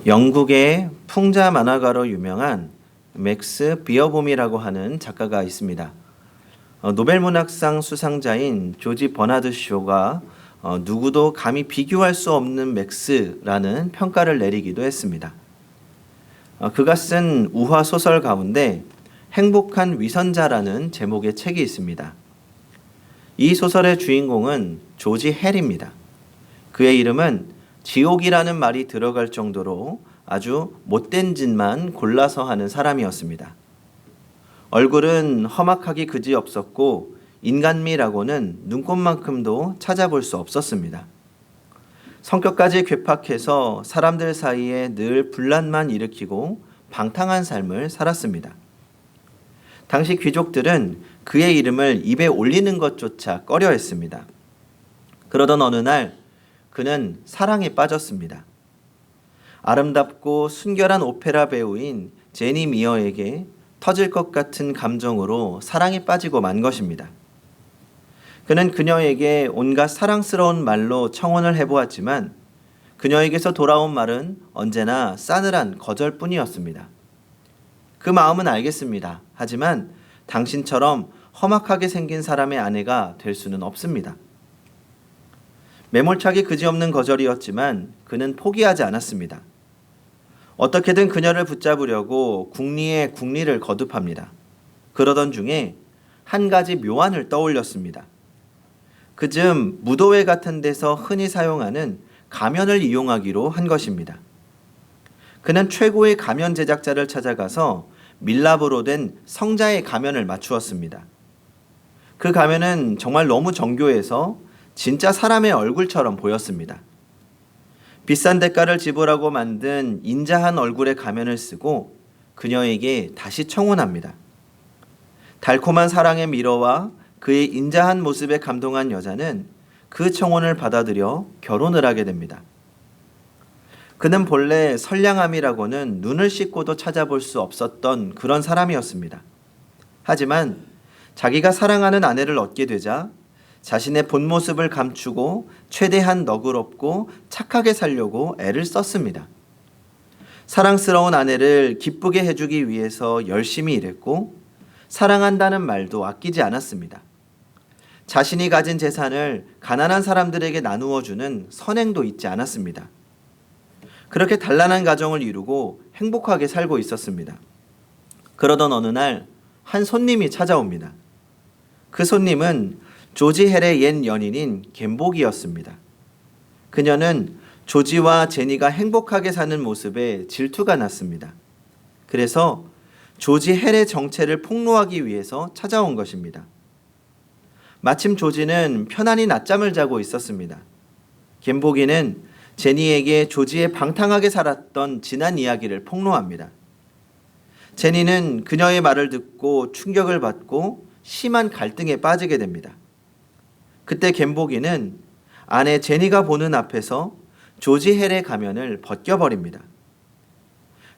영국의 풍자 만화가로 유명한 맥스 비어봄이라고 하는 작가가 있습니다. 노벨문학상 수상자인 조지 버나드 쇼가 누구도 감히 비교할 수 없는 맥스라는 평가를 내리기도 했습니다. 그가 쓴 우화 소설 가운데 행복한 위선자라는 제목의 책이 있습니다. 이 소설의 주인공은 조지 헬입니다. 그의 이름은 지옥이라는 말이 들어갈 정도로 아주 못된 짓만 골라서 하는 사람이었습니다. 얼굴은 험악하기 그지없었고 인간미라고는 눈꼽만큼도 찾아볼 수 없었습니다. 성격까지 괴팍해서 사람들 사이에 늘 분란만 일으키고 방탕한 삶을 살았습니다. 당시 귀족들은 그의 이름을 입에 올리는 것조차 꺼려했습니다. 그러던 어느 날 그는 사랑에 빠졌습니다. 아름답고 순결한 오페라 배우인 제니 미어에게 터질 것 같은 감정으로 사랑에 빠지고 만 것입니다. 그는 그녀에게 온갖 사랑스러운 말로 청혼을 해보았지만 그녀에게서 돌아온 말은 언제나 싸늘한 거절뿐이었습니다. 그 마음은 알겠습니다. 하지만 당신처럼 험악하게 생긴 사람의 아내가 될 수는 없습니다. 매몰차게 그지없는 거절이었지만 그는 포기하지 않았습니다. 어떻게든 그녀를 붙잡으려고 궁리에 궁리를 거듭합니다. 그러던 중에 한 가지 묘안을 떠올렸습니다. 그즘 무도회 같은 데서 흔히 사용하는 가면을 이용하기로 한 것입니다. 그는 최고의 가면 제작자를 찾아가서 밀랍으로 된 성자의 가면을 맞추었습니다. 그 가면은 정말 너무 정교해서 진짜 사람의 얼굴처럼 보였습니다. 비싼 대가를 지불하고 만든 인자한 얼굴의 가면을 쓰고 그녀에게 다시 청혼합니다. 달콤한 사랑의 미러와 그의 인자한 모습에 감동한 여자는 그 청혼을 받아들여 결혼을 하게 됩니다. 그는 본래 선량함이라고는 눈을 씻고도 찾아볼 수 없었던 그런 사람이었습니다. 하지만 자기가 사랑하는 아내를 얻게 되자 자신의 본 모습을 감추고 최대한 너그럽고 착하게 살려고 애를 썼습니다. 사랑스러운 아내를 기쁘게 해주기 위해서 열심히 일했고 사랑한다는 말도 아끼지 않았습니다. 자신이 가진 재산을 가난한 사람들에게 나누어 주는 선행도 잊지 않았습니다. 그렇게 단란한 가정을 이루고 행복하게 살고 있었습니다. 그러던 어느 날 한 손님이 찾아옵니다. 그 손님은 조지 헬의 옛 연인인 갬복이었습니다. 그녀는 조지와 제니가 행복하게 사는 모습에 질투가 났습니다. 그래서 조지 헬의 정체를 폭로하기 위해서 찾아온 것입니다. 마침 조지는 편안히 낮잠을 자고 있었습니다. 갬복이는 제니에게 조지의 방탕하게 살았던 지난 이야기를 폭로합니다. 제니는 그녀의 말을 듣고 충격을 받고 심한 갈등에 빠지게 됩니다. 그때 갬복이는 아내 제니가 보는 앞에서 조지 헬의 가면을 벗겨버립니다.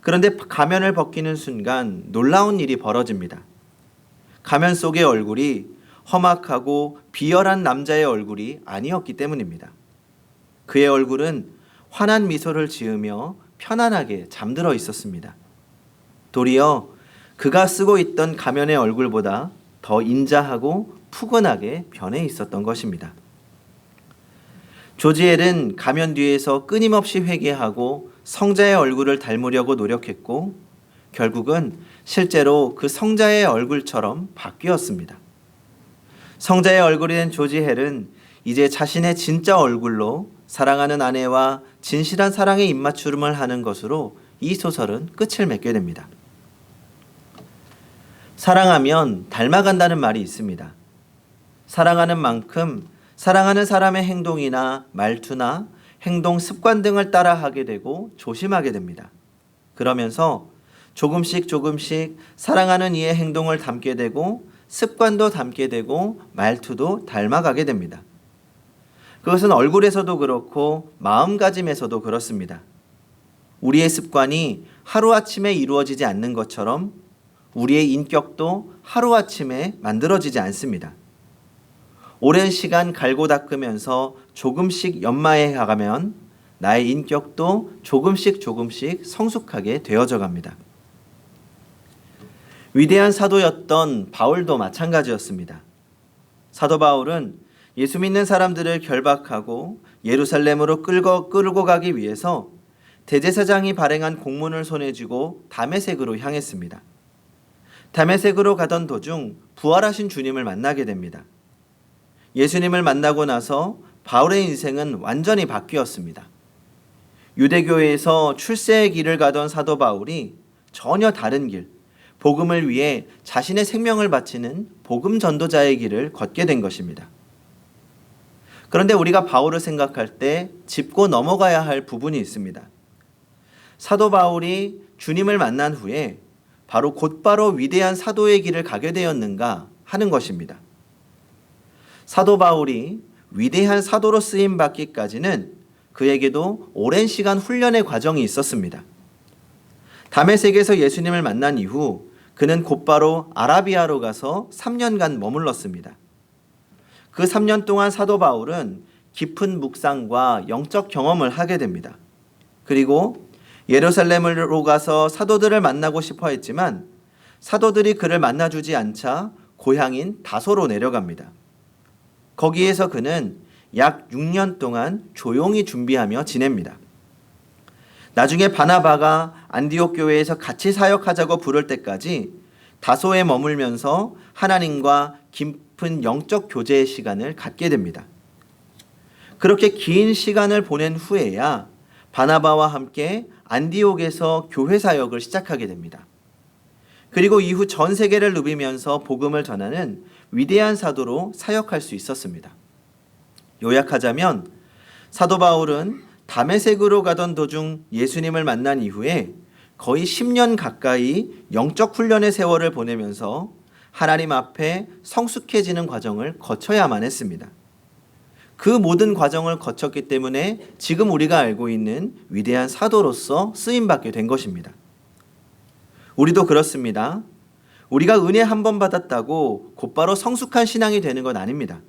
그런데 가면을 벗기는 순간 놀라운 일이 벌어집니다. 가면 속의 얼굴이 험악하고 비열한 남자의 얼굴이 아니었기 때문입니다. 그의 얼굴은 환한 미소를 지으며 편안하게 잠들어 있었습니다. 도리어 그가 쓰고 있던 가면의 얼굴보다 더 인자하고 푸근하게 변해 있었던 것입니다. 조지엘은 가면 뒤에서 끊임없이 회개하고 성자의 얼굴을 닮으려고 노력했고 결국은 실제로 그 성자의 얼굴처럼 바뀌었습니다. 성자의 얼굴이 된 조지헬은 이제 자신의 진짜 얼굴로 사랑하는 아내와 진실한 사랑의 입맞춤을 하는 것으로 이 소설은 끝을 맺게 됩니다. 사랑하면 닮아간다는 말이 있습니다. 사랑하는 만큼 사랑하는 사람의 행동이나 말투나 행동 습관 등을 따라하게 되고 조심하게 됩니다. 그러면서 조금씩 사랑하는 이의 행동을 담게 되고 습관도 담게 되고 말투도 닮아가게 됩니다. 그것은 얼굴에서도 그렇고 마음가짐에서도 그렇습니다. 우리의 습관이 하루아침에 이루어지지 않는 것처럼 우리의 인격도 하루아침에 만들어지지 않습니다. 오랜 시간 갈고 닦으면서 조금씩 연마해 가면 나의 인격도 조금씩 성숙하게 되어져 갑니다. 위대한 사도였던 바울도 마찬가지였습니다. 사도 바울은 예수 믿는 사람들을 결박하고 예루살렘으로 끌고 가기 위해서 대제사장이 발행한 공문을 손에 쥐고 다메섹으로 향했습니다. 다메섹으로 가던 도중 부활하신 주님을 만나게 됩니다. 예수님을 만나고 나서 바울의 인생은 완전히 바뀌었습니다. 유대교회에서 출세의 길을 가던 사도 바울이 전혀 다른 길, 복음을 위해 자신의 생명을 바치는 복음 전도자의 길을 걷게 된 것입니다. 그런데 우리가 바울을 생각할 때 짚고 넘어가야 할 부분이 있습니다. 사도 바울이 주님을 만난 후에 곧바로 위대한 사도의 길을 가게 되었는가 하는 것입니다. 사도 바울이 위대한 사도로 쓰임 받기까지는 그에게도 오랜 시간 훈련의 과정이 있었습니다. 다메섹에서 예수님을 만난 이후 그는 곧바로 아라비아로 가서 3년간 머물렀습니다. 그 3년 동안 사도 바울은 깊은 묵상과 영적 경험을 하게 됩니다. 그리고 예루살렘으로 가서 사도들을 만나고 싶어 했지만 사도들이 그를 만나주지 않자 고향인 다소로 내려갑니다. 거기에서 그는 약 6년 동안 조용히 준비하며 지냅니다. 나중에 바나바가 안디옥 교회에서 같이 사역하자고 부를 때까지 다소에 머물면서 하나님과 깊은 영적 교제의 시간을 갖게 됩니다. 그렇게 긴 시간을 보낸 후에야 바나바와 함께 안디옥에서 교회 사역을 시작하게 됩니다. 그리고 이후 전 세계를 누비면서 복음을 전하는 위대한 사도로 사역할 수 있었습니다. 요약하자면 사도 바울은 다메섹으로 가던 도중 예수님을 만난 이후에 거의 10년 가까이 영적 훈련의 세월을 보내면서 하나님 앞에 성숙해지는 과정을 거쳐야만 했습니다. 그 모든 과정을 거쳤기 때문에 지금 우리가 알고 있는 위대한 사도로서 쓰임받게 된 것입니다. 우리도 그렇습니다. 우리가 은혜 한 번 받았다고 곧바로 성숙한 신앙이 되는 건 아닙니다.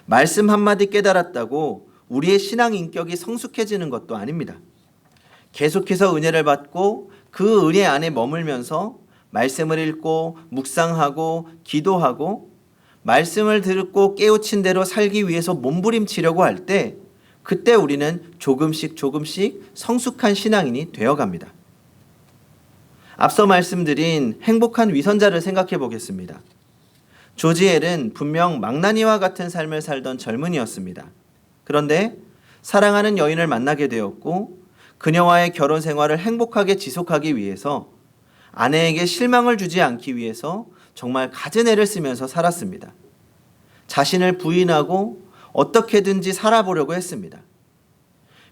말씀 한마디 깨달았다고 우리의 신앙 인격이 성숙해지는 것도 아닙니다. 계속해서 은혜를 받고 그 은혜 안에 머물면서 말씀을 읽고 묵상하고 기도하고 말씀을 듣고 깨우친 대로 살기 위해서 몸부림치려고 할 때 그때 우리는 조금씩 성숙한 신앙인이 되어갑니다. 앞서 말씀드린 행복한 위선자를 생각해 보겠습니다. 조지엘은 분명 망나니와 같은 삶을 살던 젊은이였습니다. 그런데 사랑하는 여인을 만나게 되었고 그녀와의 결혼 생활을 행복하게 지속하기 위해서 아내에게 실망을 주지 않기 위해서 정말 갖은 애를 쓰면서 살았습니다. 자신을 부인하고 어떻게든지 살아보려고 했습니다.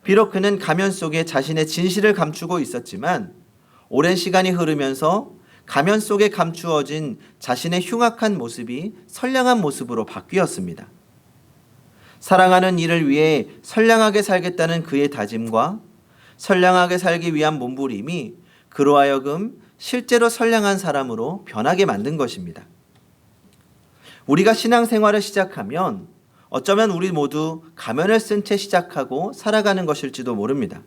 비록 그는 가면 속에 자신의 진실을 감추고 있었지만 오랜 시간이 흐르면서 가면 속에 감추어진 자신의 흉악한 모습이 선량한 모습으로 바뀌었습니다. 사랑하는 이를 위해 선량하게 살겠다는 그의 다짐과 선량하게 살기 위한 몸부림이 그로 하여금 실제로 선량한 사람으로 변하게 만든 것입니다. 우리가 신앙생활을 시작하면 어쩌면 우리 모두 가면을 쓴 채 시작하고 살아가는 것일지도 모릅니다.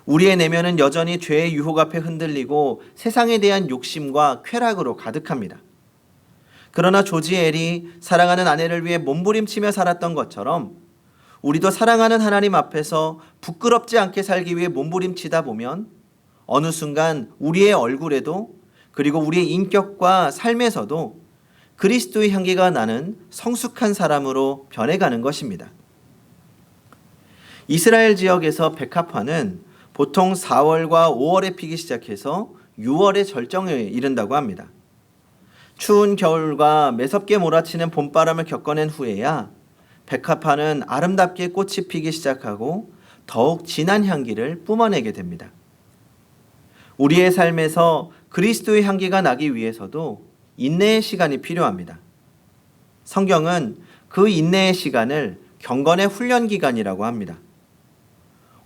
우리의 내면은 여전히 죄의 유혹 앞에 흔들리고 세상에 대한 욕심과 쾌락으로 가득합니다. 그러나 조지엘이 사랑하는 아내를 위해 몸부림치며 살았던 것처럼 우리도 사랑하는 하나님 앞에서 부끄럽지 않게 살기 위해 몸부림치다 보면 어느 순간 우리의 얼굴에도 그리고 우리의 인격과 삶에서도 그리스도의 향기가 나는 성숙한 사람으로 변해가는 것입니다. 이스라엘 지역에서 백합화는 보통 4월과 5월에 피기 시작해서 6월의 절정에 이른다고 합니다. 추운 겨울과 매섭게 몰아치는 봄바람을 겪어낸 후에야 백합화는 아름답게 꽃이 피기 시작하고 더욱 진한 향기를 뿜어내게 됩니다. 우리의 삶에서 그리스도의 향기가 나기 위해서도 인내의 시간이 필요합니다. 성경은 그 인내의 시간을 경건의 훈련 기간이라고 합니다.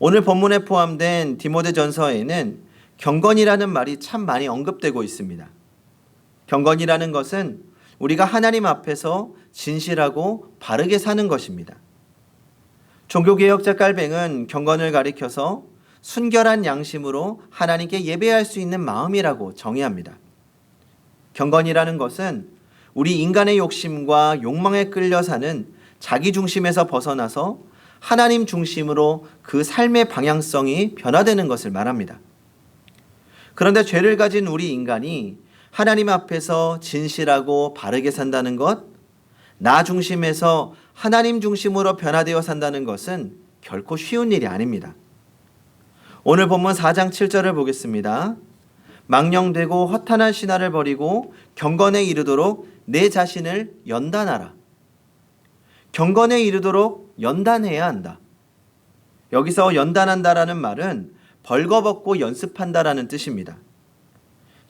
오늘 본문에 포함된 디모데전서에는 경건이라는 말이 참 많이 언급되고 있습니다. 경건이라는 것은 우리가 하나님 앞에서 진실하고 바르게 사는 것입니다. 종교개혁자 깔뱅은 경건을 가리켜서 순결한 양심으로 하나님께 예배할 수 있는 마음이라고 정의합니다. 경건이라는 것은 우리 인간의 욕심과 욕망에 끌려 사는 자기 중심에서 벗어나서 하나님 중심으로 그 삶의 방향성이 변화되는 것을 말합니다. 그런데 죄를 가진 우리 인간이 하나님 앞에서 진실하고 바르게 산다는 것, 나 중심에서 하나님 중심으로 변화되어 산다는 것은 결코 쉬운 일이 아닙니다. 오늘 본문 4장 7절을 보겠습니다. 망령되고 허탄한 신화를 버리고 경건에 이르도록 내 자신을 연단하라. 경건에 이르도록 연단해야 한다. 여기서 연단한다라는 말은 벌거벗고 연습한다라는 뜻입니다.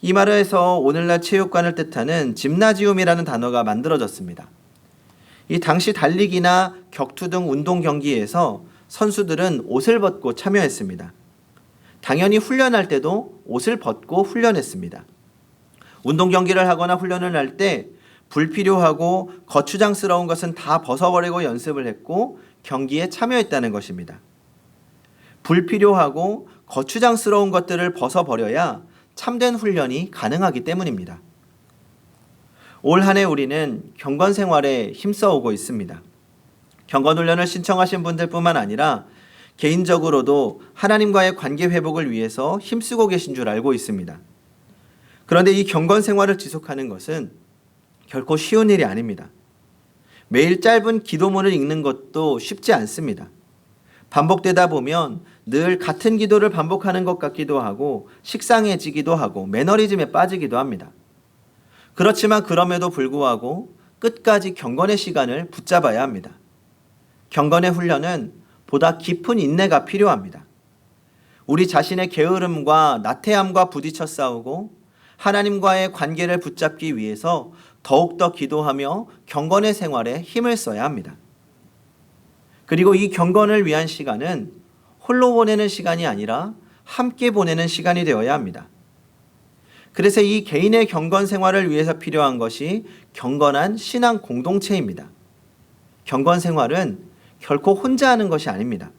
이 말에서 오늘날 체육관을 뜻하는 짐나지움이라는 단어가 만들어졌습니다. 이 당시 달리기나 격투 등 운동 경기에서 선수들은 옷을 벗고 참여했습니다. 당연히 훈련할 때도 옷을 벗고 훈련했습니다. 운동 경기를 하거나 훈련을 할 때 불필요하고 거추장스러운 것은 다 벗어버리고 연습을 했고 경기에 참여했다는 것입니다. 불필요하고 거추장스러운 것들을 벗어버려야 참된 훈련이 가능하기 때문입니다. 올 한 해 우리는 경건 생활에 힘써오고 있습니다. 경건 훈련을 신청하신 분들뿐만 아니라 개인적으로도 하나님과의 관계 회복을 위해서 힘쓰고 계신 줄 알고 있습니다. 그런데 이 경건 생활을 지속하는 것은 결코 쉬운 일이 아닙니다. 매일 짧은 기도문을 읽는 것도 쉽지 않습니다. 반복되다 보면 늘 같은 기도를 반복하는 것 같기도 하고 식상해지기도 하고 매너리즘에 빠지기도 합니다. 그렇지만 그럼에도 불구하고 끝까지 경건의 시간을 붙잡아야 합니다. 경건의 훈련은 보다 깊은 인내가 필요합니다. 우리 자신의 게으름과 나태함과 부딪혀 싸우고 하나님과의 관계를 붙잡기 위해서 더욱더 기도하며 경건의 생활에 힘을 써야 합니다. 그리고 이 경건을 위한 시간은 홀로 보내는 시간이 아니라 함께 보내는 시간이 되어야 합니다. 그래서 이 개인의 경건 생활을 위해서 필요한 것이 경건한 신앙 공동체입니다. 경건 생활은 결코 혼자 하는 것이 아닙니다.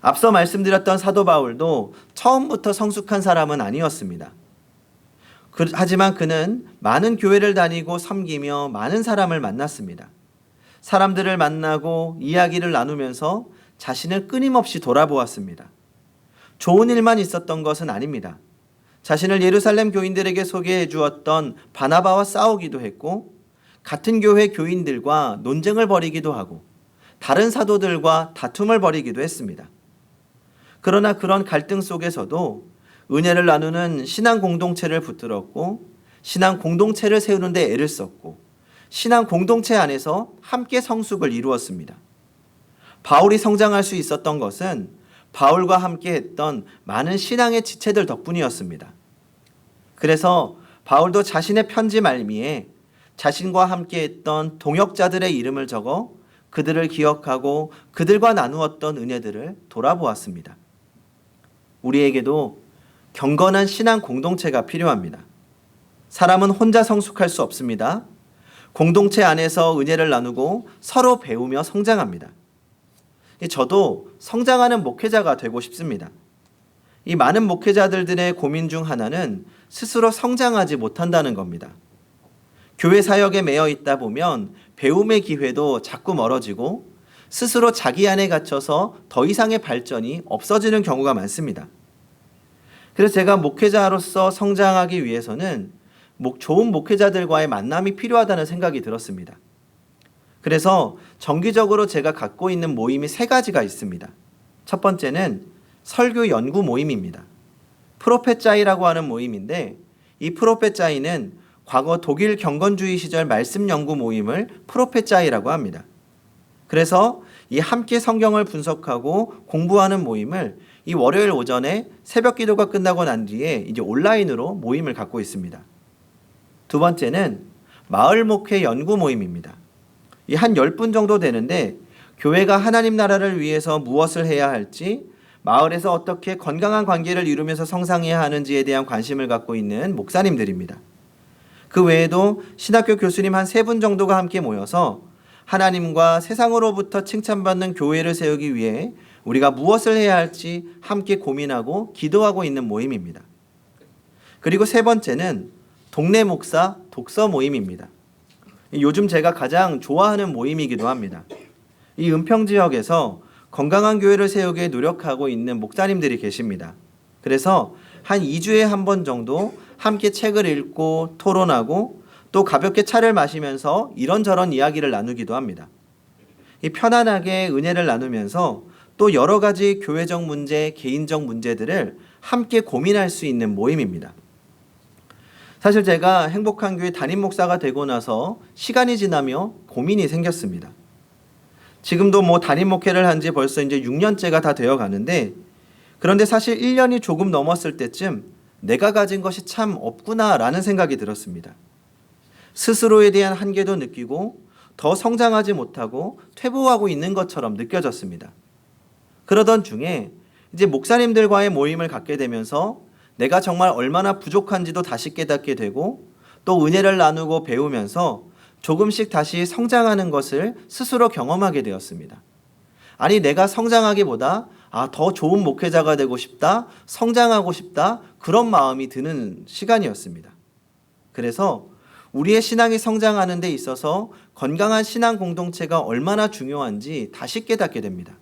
앞서 말씀드렸던 사도 바울도 처음부터 성숙한 사람은 아니었습니다. 하지만 그는 많은 교회를 다니고 섬기며 많은 사람을 만났습니다. 사람들을 만나고 이야기를 나누면서 자신을 끊임없이 돌아보았습니다. 좋은 일만 있었던 것은 아닙니다. 자신을 예루살렘 교인들에게 소개해 주었던 바나바와 싸우기도 했고 같은 교회 교인들과 논쟁을 벌이기도 하고 다른 사도들과 다툼을 벌이기도 했습니다. 그러나 그런 갈등 속에서도 은혜를 나누는 신앙 공동체를 붙들었고 신앙 공동체를 세우는 데 애를 썼고 신앙 공동체 안에서 함께 성숙을 이루었습니다. 바울이 성장할 수 있었던 것은 바울과 함께 했던 많은 신앙의 지체들 덕분이었습니다. 그래서 바울도 자신의 편지 말미에 자신과 함께 했던 동역자들의 이름을 적어 그들을 기억하고 그들과 나누었던 은혜들을 돌아보았습니다. 우리에게도 경건한 신앙 공동체가 필요합니다. 사람은 혼자 성숙할 수 없습니다. 공동체 안에서 은혜를 나누고 서로 배우며 성장합니다. 저도 성장하는 목회자가 되고 싶습니다. 이 많은 목회자들의 고민 중 하나는 스스로 성장하지 못한다는 겁니다. 교회 사역에 매여 있다 보면 배움의 기회도 자꾸 멀어지고 스스로 자기 안에 갇혀서 더 이상의 발전이 없어지는 경우가 많습니다. 그래서 제가 목회자로서 성장하기 위해서는 좋은 목회자들과의 만남이 필요하다는 생각이 들었습니다. 그래서 정기적으로 제가 갖고 있는 모임이 3가지가 있습니다. 첫 번째는 설교 연구 모임입니다. 프로페짜이라고 하는 모임인데 이 프로페짜이는 과거 독일 경건주의 시절 말씀 연구 모임을 프로페짜이라고 합니다. 그래서 이 함께 성경을 분석하고 공부하는 모임을 이 월요일 오전에 새벽 기도가 끝나고 난 뒤에 이제 온라인으로 모임을 갖고 있습니다. 두 번째는 마을 목회 연구 모임입니다. 이 한 10분 정도 되는데 교회가 하나님 나라를 위해서 무엇을 해야 할지, 마을에서 어떻게 건강한 관계를 이루면서 성장해야 하는지에 대한 관심을 갖고 있는 목사님들입니다. 그 외에도 신학교 교수님 한 3분 정도가 함께 모여서 하나님과 세상으로부터 칭찬받는 교회를 세우기 위해 우리가 무엇을 해야 할지 함께 고민하고 기도하고 있는 모임입니다. 그리고 세 번째는 동네 목사 독서 모임입니다. 요즘 제가 가장 좋아하는 모임이기도 합니다. 이 은평 지역에서 건강한 교회를 세우기 위해 노력하고 있는 목사님들이 계십니다. 그래서 한 2주에 한 번 정도 함께 책을 읽고 토론하고 또 가볍게 차를 마시면서 이런저런 이야기를 나누기도 합니다. 이 편안하게 은혜를 나누면서 또 여러 가지 교회적 문제, 개인적 문제들을 함께 고민할 수 있는 모임입니다. 사실 제가 행복한 교회 담임 목사가 되고 나서 시간이 지나며 고민이 생겼습니다. 지금도 담임 목회를 한 지 벌써 이제 6년째가 다 되어 가는데, 그런데 사실 1년이 조금 넘었을 때쯤 내가 가진 것이 참 없구나라는 생각이 들었습니다. 스스로에 대한 한계도 느끼고 더 성장하지 못하고 퇴보하고 있는 것처럼 느껴졌습니다. 그러던 중에 이제 목사님들과의 모임을 갖게 되면서 내가 정말 얼마나 부족한지도 다시 깨닫게 되고 또 은혜를 나누고 배우면서 조금씩 다시 성장하는 것을 스스로 경험하게 되었습니다. 아니, 내가 성장하기보다 더 좋은 목회자가 되고 싶다, 성장하고 싶다, 그런 마음이 드는 시간이었습니다. 그래서 우리의 신앙이 성장하는 데 있어서 건강한 신앙 공동체가 얼마나 중요한지 다시 깨닫게 됩니다.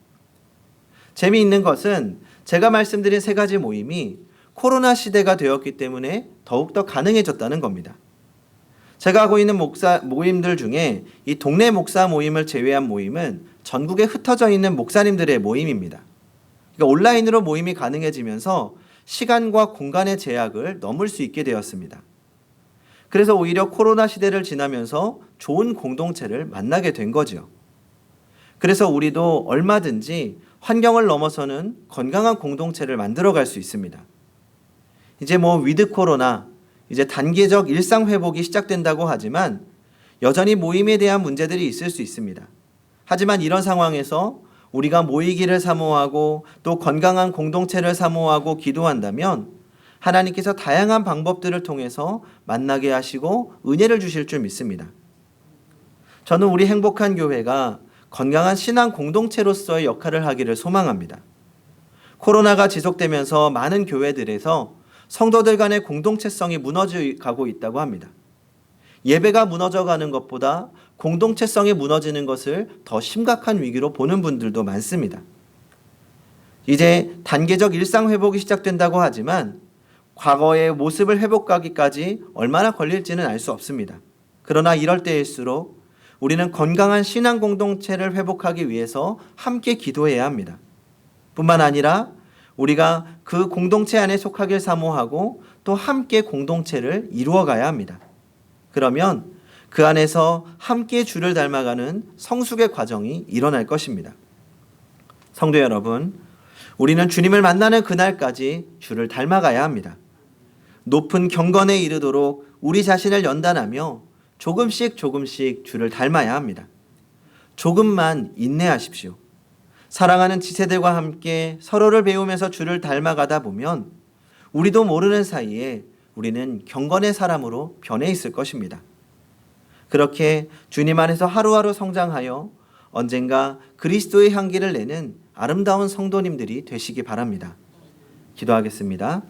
재미있는 것은 제가 말씀드린 세 가지 모임이 코로나 시대가 되었기 때문에 더욱더 가능해졌다는 겁니다. 제가 하고 있는 목사 모임들 중에 이 동네 목사 모임을 제외한 모임은 전국에 흩어져 있는 목사님들의 모임입니다. 그러니까 온라인으로 모임이 가능해지면서 시간과 공간의 제약을 넘을 수 있게 되었습니다. 그래서 오히려 코로나 시대를 지나면서 좋은 공동체를 만나게 된 거죠. 그래서 우리도 얼마든지 환경을 넘어서는 건강한 공동체를 만들어갈 수 있습니다. 이제 위드 코로나, 이제 단계적 일상 회복이 시작된다고 하지만 여전히 모임에 대한 문제들이 있을 수 있습니다. 하지만 이런 상황에서 우리가 모이기를 사모하고 또 건강한 공동체를 사모하고 기도한다면 하나님께서 다양한 방법들을 통해서 만나게 하시고 은혜를 주실 줄 믿습니다. 저는 우리 행복한 교회가 건강한 신앙 공동체로서의 역할을 하기를 소망합니다. 코로나가 지속되면서 많은 교회들에서 성도들 간의 공동체성이 무너져가고 있다고 합니다. 예배가 무너져가는 것보다 공동체성이 무너지는 것을 더 심각한 위기로 보는 분들도 많습니다. 이제 단계적 일상 회복이 시작된다고 하지만 과거의 모습을 회복하기까지 얼마나 걸릴지는 알 수 없습니다. 그러나 이럴 때일수록 우리는 건강한 신앙 공동체를 회복하기 위해서 함께 기도해야 합니다. 뿐만 아니라 우리가 그 공동체 안에 속하길 사모하고 또 함께 공동체를 이루어가야 합니다. 그러면 그 안에서 함께 주를 닮아가는 성숙의 과정이 일어날 것입니다. 성도 여러분, 우리는 주님을 만나는 그날까지 주를 닮아가야 합니다. 높은 경건에 이르도록 우리 자신을 연단하며 조금씩 주를 닮아야 합니다. 조금만 인내하십시오. 사랑하는 지체들과 함께 서로를 배우면서 주를 닮아가다 보면 우리도 모르는 사이에 우리는 경건의 사람으로 변해 있을 것입니다. 그렇게 주님 안에서 하루하루 성장하여 언젠가 그리스도의 향기를 내는 아름다운 성도님들이 되시기 바랍니다. 기도하겠습니다.